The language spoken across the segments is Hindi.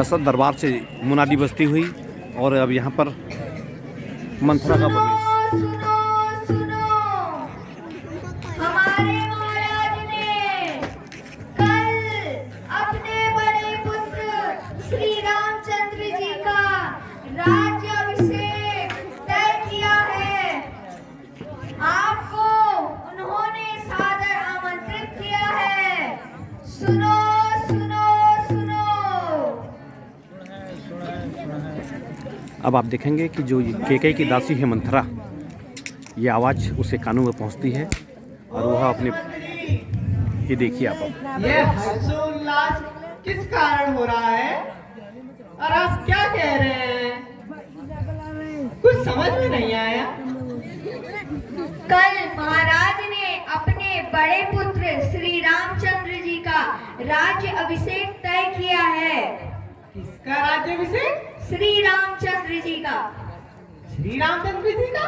दशरथ दरबार से मुनादी बजती हुई और अब यहाँ पर मंथरा का प्रवेश। सुनो सुनो हमारे महाराज ने कल अपने बड़े पुत्र श्री रामचंद्र जी का राज्याभिषेक तय किया है। आपको उन्होंने सादर आमंत्रित किया है। सुनो सुनो सुनो। अब आप देखेंगे कि जो कैकेयी की दासी है मंथरा, ये आवाज़ उसके कानों में पहुंचती है और वह अपने, ये देखिए आप ये हर्षोल्लास किस कारण हो रहा है और आप क्या कह रहे हैं? कुछ समझ में नहीं आया। कल महाराज ने अपने बड़े पुत्र श्री रामचंद्र जी का राज्य अभिषेक तय किया है। किसका राज्याभिषेक? श्री रामचंद्र जी का। श्री रामचंद्र जी का?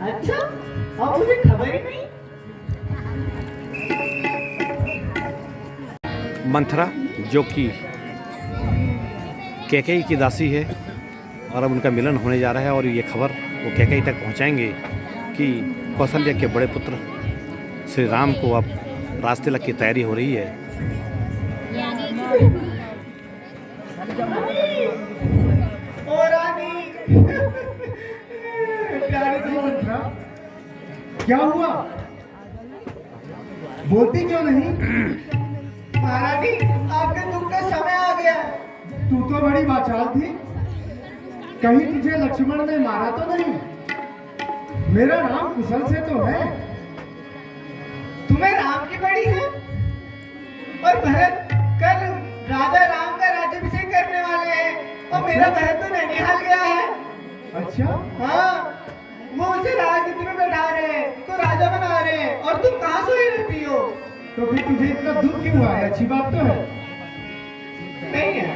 अच्छा, और मुझे खबर ही नहीं। मंथरा जो कि कैकेयी की दासी है और अब उनका मिलन होने जा रहा है और ये खबर वो कैकेयी तक पहुंचाएंगे कि कौशल्या के बड़े पुत्र श्री राम को अब राजतिलक की तैयारी हो रही है। ओ रानी, प्यारे से मंथरा, क्या हुआ? बोलती क्यों नहीं? महारानी, आपके दुख का समय आ गया। तू तो बड़ी वाचाल थी, कहीं तुझे लक्ष्मण ने मारा तो नहीं? मेरा राम कुशल से तो है। तुम्हें राम की पड़ी है और भरत कल राजा राम का राज्याभिषेक करने वाले हैं और मेरा भरत तो नैनीहाल गया है। अच्छा, हाँ, वो उसे राजनीति में बैठा रहे हैं, तो राजा बना रहे हैं और तुम कहाँ सोई रहती हो? तो फिर तुझे इतना दुख क्यों हुआ है? अच्छी बात तो है। नहीं है।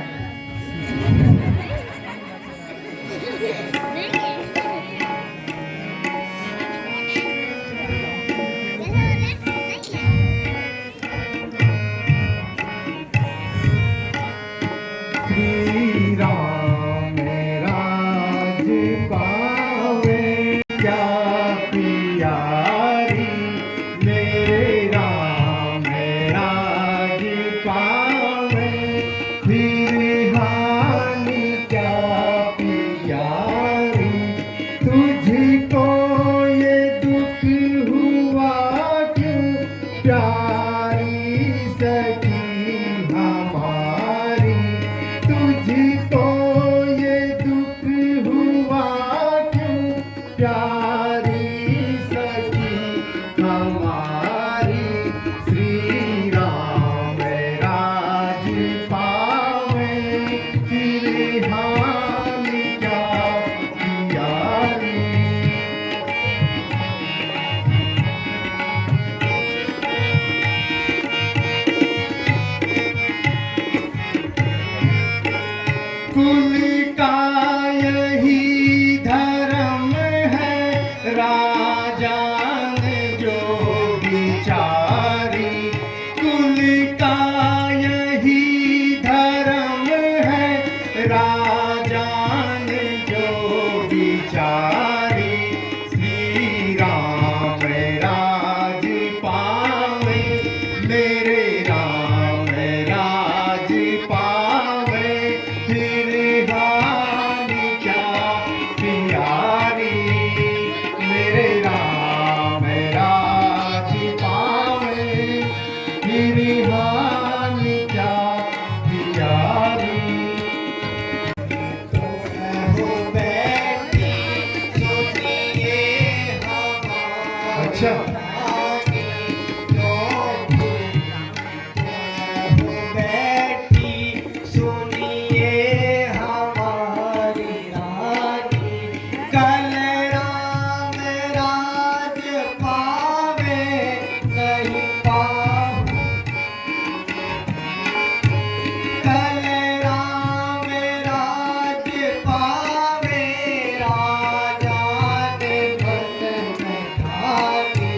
श्री राम राज पावे क्या प्यारी, मेरे राम राज पावे फिर हानि क्या प्यारी। तुझको ये दुख हुआ क्यों प्यारी सखी हमारी? तुझको ये दुख हुआ क्यों प्यारी सखी हमारी? श्री राम राज पावे फिर हानि क्या प्यारी। कुल का यही धर्म है राजान जो बिचारी। कुल का यही धर्म है राजान जो बिचारी। श्री राम राज पावे मेरे राम राज पावे फिर हानि क्या प्यारी। मेरे राम राज पावे फिर हानि क्या प्यारी। तो हो बैठी सुनिए हमारी। अच्छा, बैठी सुनिए हमारी रानी, कल राम राज पावे नहीं पाहु। कल राम राज पावे राजा ने मन में ठानी।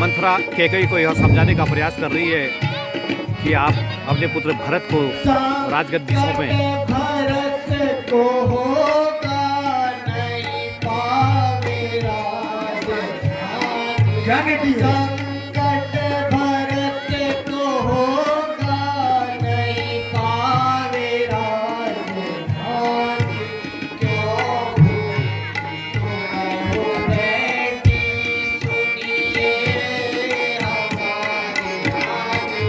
मंथरा कैकेयी को यह समझाने का प्रयास कर रही है कि आप अपने पुत्र भरत को राजगद्दी सौंपें। भरत को होगा नहीं पावे राजधानी। क्या कहती है? संकट भरत को होगा नहीं पावे राजधानी। क्यों हुई तुम बेटी सुनिए हमारी रानी।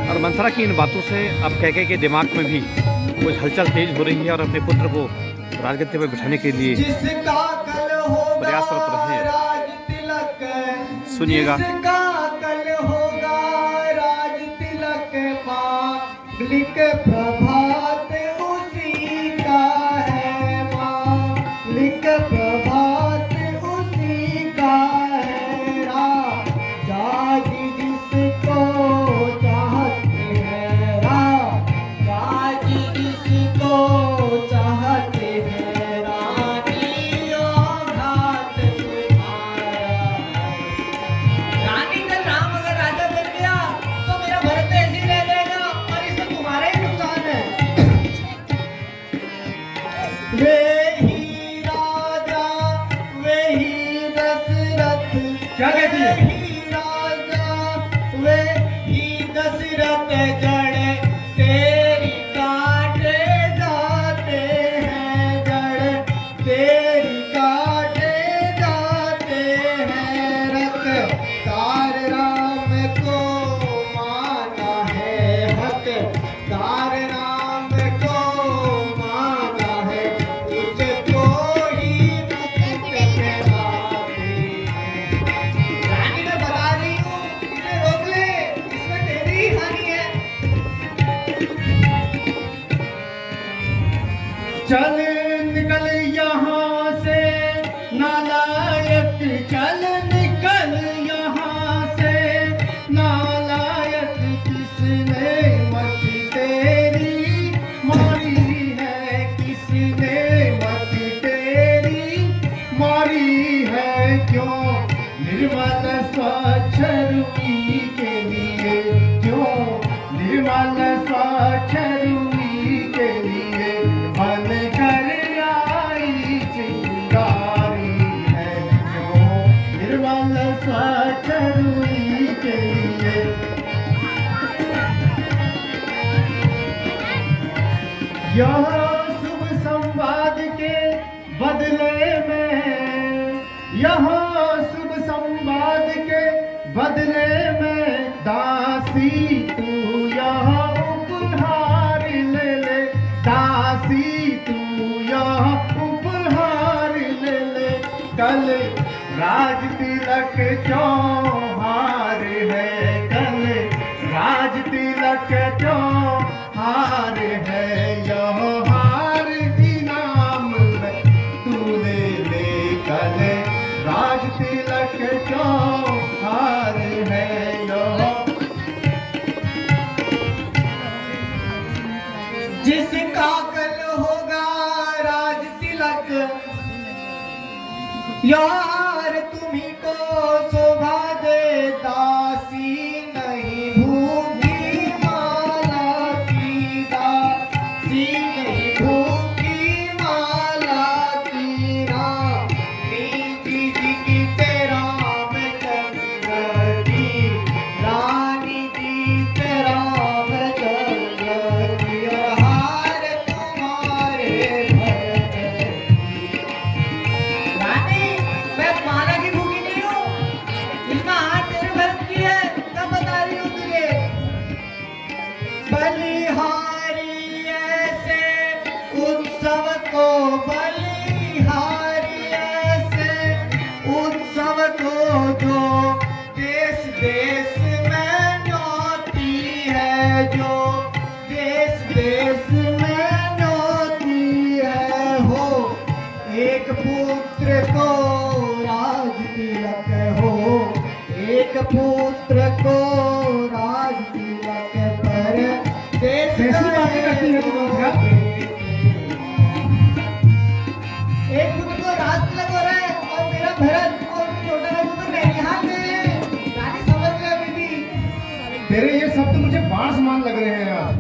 और मंथरा की इन बातों से अब कैकेयी के दिमाग में भी कुछ हलचल तेज हो रही है और अपने पुत्र को राजगद्दी पर बिठाने के लिए जिसका कल होगा प्रयासरत रहे हैं। राज तिलक, सुनिएगा। जिसका कल होगा राज तिलक, मालिक प्रभात उसी का है, मालिक प्रभात उसी का है। राजा जी जिसको चाहते हैं, राजा जी जिसको चाहते हैं, रानियों घात तुम्हारा। रानी का राम अगर राजा बन गया तो मेरा भरत ऐसे ही रह जाएगा और इसमें तुम्हारा ही नुकसान है। वे ही राजा वे ही दशरथ। क्या कहती है? वे ही राजा वे ही दशरथ, जड़ तेरी काटे जाते हैं, जड़ तेरी काटे जाते हैं। रख तार राम को माना है, हक तार राम को माना है, उसको ही मुकुट पहनाते हैं। रानी मैं बता रही हूँ, इसे रोक ले, इसमें तेरी ही हानि है। चल निकल यहाँ से नालायक, चल निकल यहाँ से नालायक। किसने मत तेरी मारी है, किसने मत तेरी मारी है। क्यों निर्मल स्वच्छ रूपी के लिए, क्यों निर्मल स्वच्छ रूपी के लिए बन कर आई चिंगारी है। क्यों निर्मल स्वच्छ रूपी के लिए यह शुभ संवाद के बदले में, यह शुभ संवाद के बदले में दासी तू यह उपहार ले ले, दासी तू यह उपहार ले ले। कल राज तिलक त्योहार है, कल राज तिलक त्योहार है। यह हार इनाम में तू ले ले, कल राज तिलक त्योहार है। यह जिसका कल होगा राज तिलक, यार तुम्ही को शोभा दे। दासी नहीं भूखी माला की, दासी नहीं भूखी माला की। रानी जी की तेरा मैं चंद्र की, रानी जी तेरा मैं चंद्र की। और हार तुम्हारे भरत की। रानी मैं माला की भूखी नहीं हूँ, तेरे ये शब्द मुझे बाण समान लग रहे हैं आज।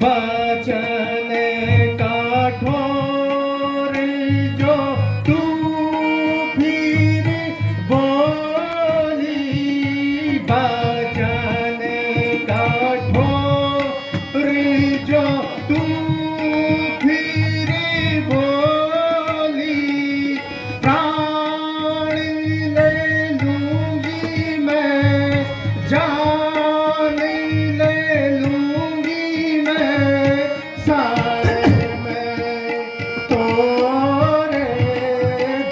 वचन कठोर जो तू फिर बोली, वचन कठोर जो तू फिर बोली, प्राण ले लूंगी मैं, जान ले लूंगी मैं, सारे में तोरे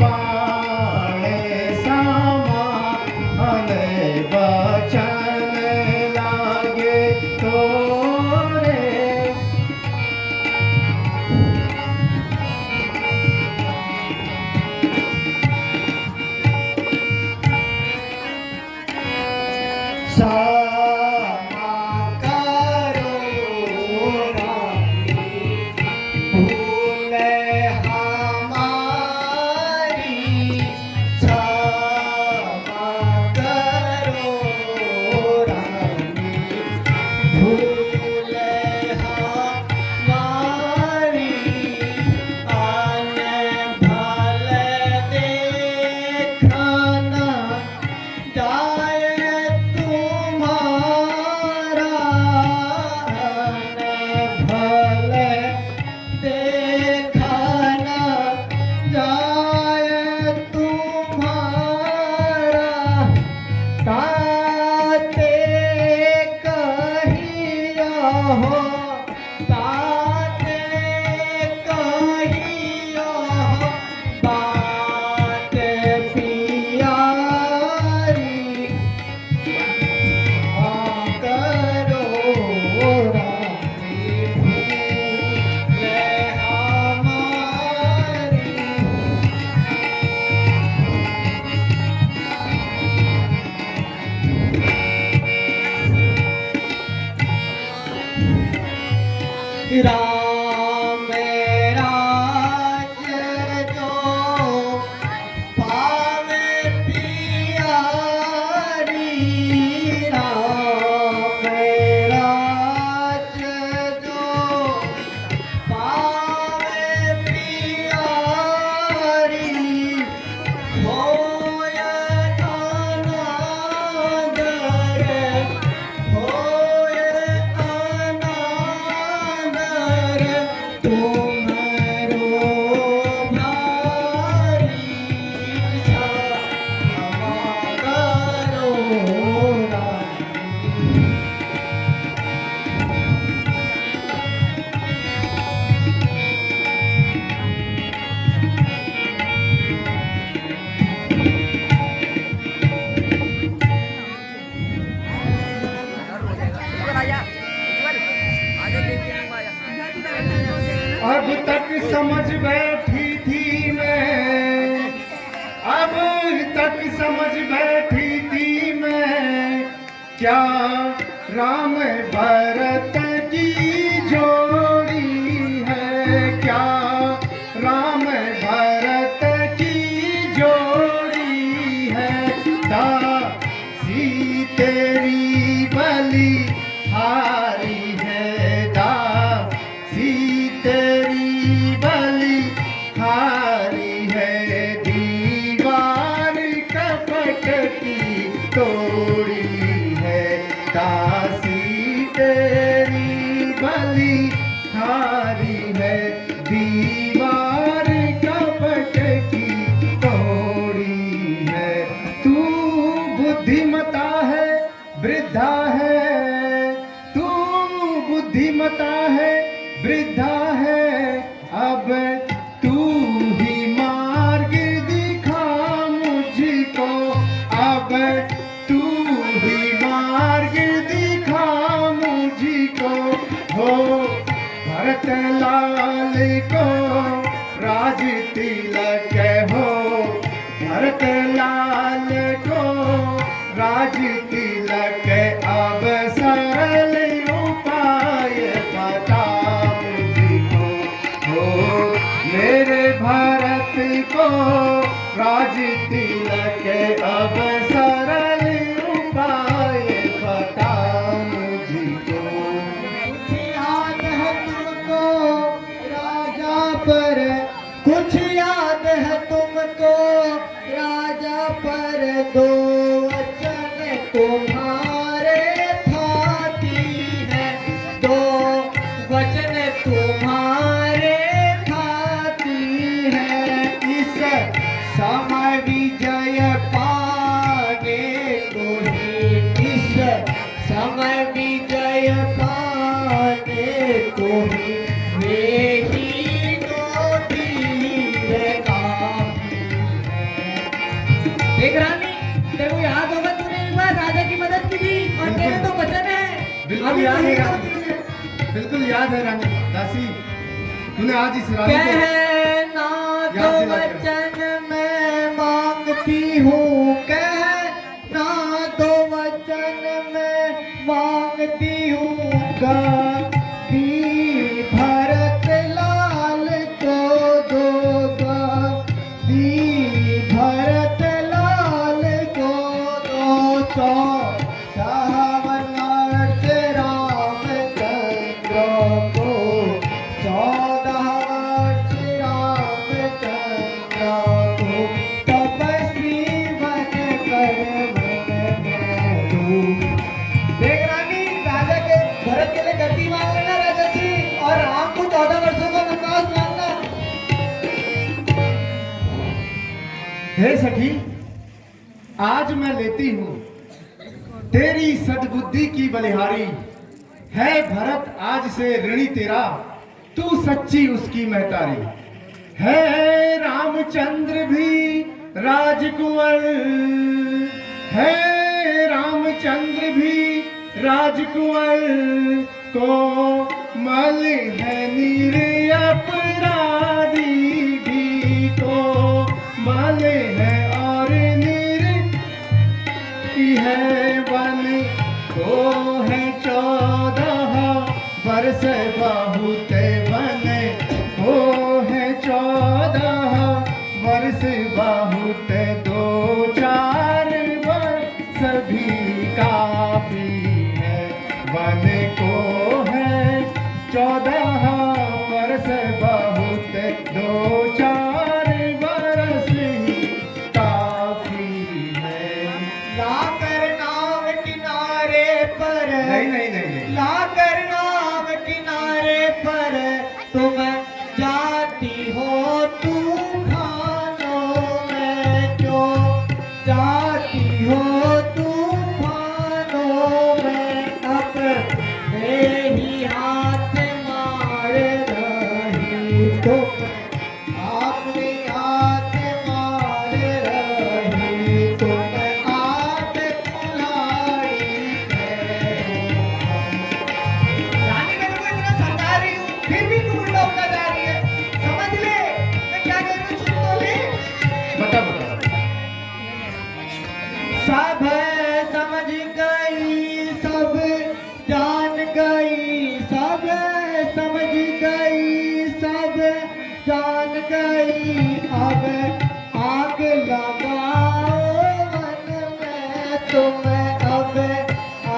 बाणे समान वचन लागे तोरे। क्षमा करो रानी, भूल हमारी, क्षमा करो रानी, भूल हमारी, अनभल देखना जाए तुम्हारा, अनभल देखना जाए तुम्हारा, ताते कहिया हो, ताते कहिया हो, बात पियारी, करो रानी, भूल हमारी। बैठी थी मैं, अब तक समझ बैठी थी मैं, क्या राम भरत की जोड़ी है, क्या राम भरत की जोड़ी है। दासी तेरी बलि हारी है, दासी तेरी बलि हारी है, दीवार कपट की तोड़ी है, दासी तेरी बलि हारी है, दीवार कपट की तोड़ी है। तू बुद्धिमता है वृद्धा है, तू बुद्धिमता है वृद्धा है, अब तू ही मार्ग दिखा मुझको, अब तू ही मार्ग दिखा मुझको। हो भरत लाल को राज तिलक हो, भरत लाल को राज तिलक, अब सरल उपाय बता मुझको। हो मेरे भारत को राज तिलक, अब सरल उपाय बता मुझको। कुछ याद है तुमको राजा पर, कुछ याद है तुमको राजा पर, दो वचन तुम्हारे थाती है, दो वचन तुम्हारे थाती है। इस समय विजय पाने को ही, इस समय विजय पाने को ही, वे ही दो तीर काफी है। देख रानी, तेरे को याद होगा तूने एक बार राजा की मदद की थी और तेरे तो वचन है। बिल्कुल याद है रानी, बिल्कुल बिल्कुल याद है रानी दासी, तूने आज इस रानी को कहना तो याद दिला के वचन मैं मांगती हूँ, कहना तो वचन मैं मांगती हूँ, कभी भरत लाल को दोगा, दी भरत लाल को दो, 14 वर्ष रामचंद्र को, 14 वर्ष रामचंद्र को, तपस्वी बन कर मैं दूं। देख रानी, राजा के भरत के लिए गद्दी मांग लेना राजा जी, और राम को 14 वर्षों का वनवास मांगना। हे सखी, आज मैं लेती हूँ तेरी सद्बुद्धि की बलिहारी, है भरत आज से ऋणी तेरा, तू सच्ची उसकी महतारी। है रामचंद्र भी राजकुंवर, है रामचंद्र भी राजकुंवर, को मल है नीर अपराधी भी, को मल है और नीर है वन, को है 14 वर्ष बहुत बने, को है 14 वर्ष बहुत, 2-4 वर्ष भी काफी है, वन को है 14 वर्ष बहुत, 2-4 वर्ष ही काफी है। लाकर नाव किनारे पर, नहीं नहीं नहीं नहीं, लाकर नाव किनारे पर, तुम जाती हो तूफानों में, क्यों गई अब आग लगाओ मन में तुम अब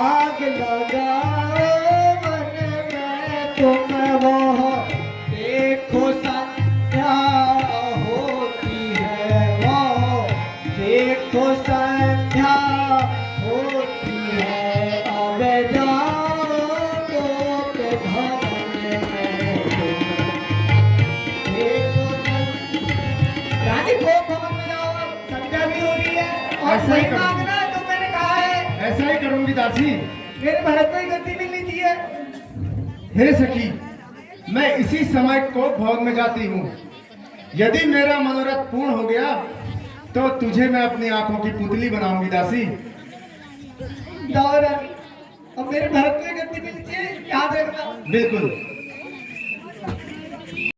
आग लगाओ मन में तुम वो देखो संध्या होती है वो देखो संध्या होती है अब जाओ तो के भवन में देखो रानी को भवन में जाओ संध्या भी हो रही है और ऐसा ही सही करो। मांगना जो मैंने कहा है ऐसा ही करूंगी दासी। मेरे भरत को ही गद्दी मिलनी चाहिए हे सखी, मैं इसी समय को भवन में जाती हूँ। यदि मेरा मनोरथ पूर्ण हो गया तो तुझे मैं अपनी आंखों की पुतली बनाऊंगी दासी। जाओ रानी अब मेरे भरत को ही गद्दी मिलनी चाहिए याद रखना बिल्कुल।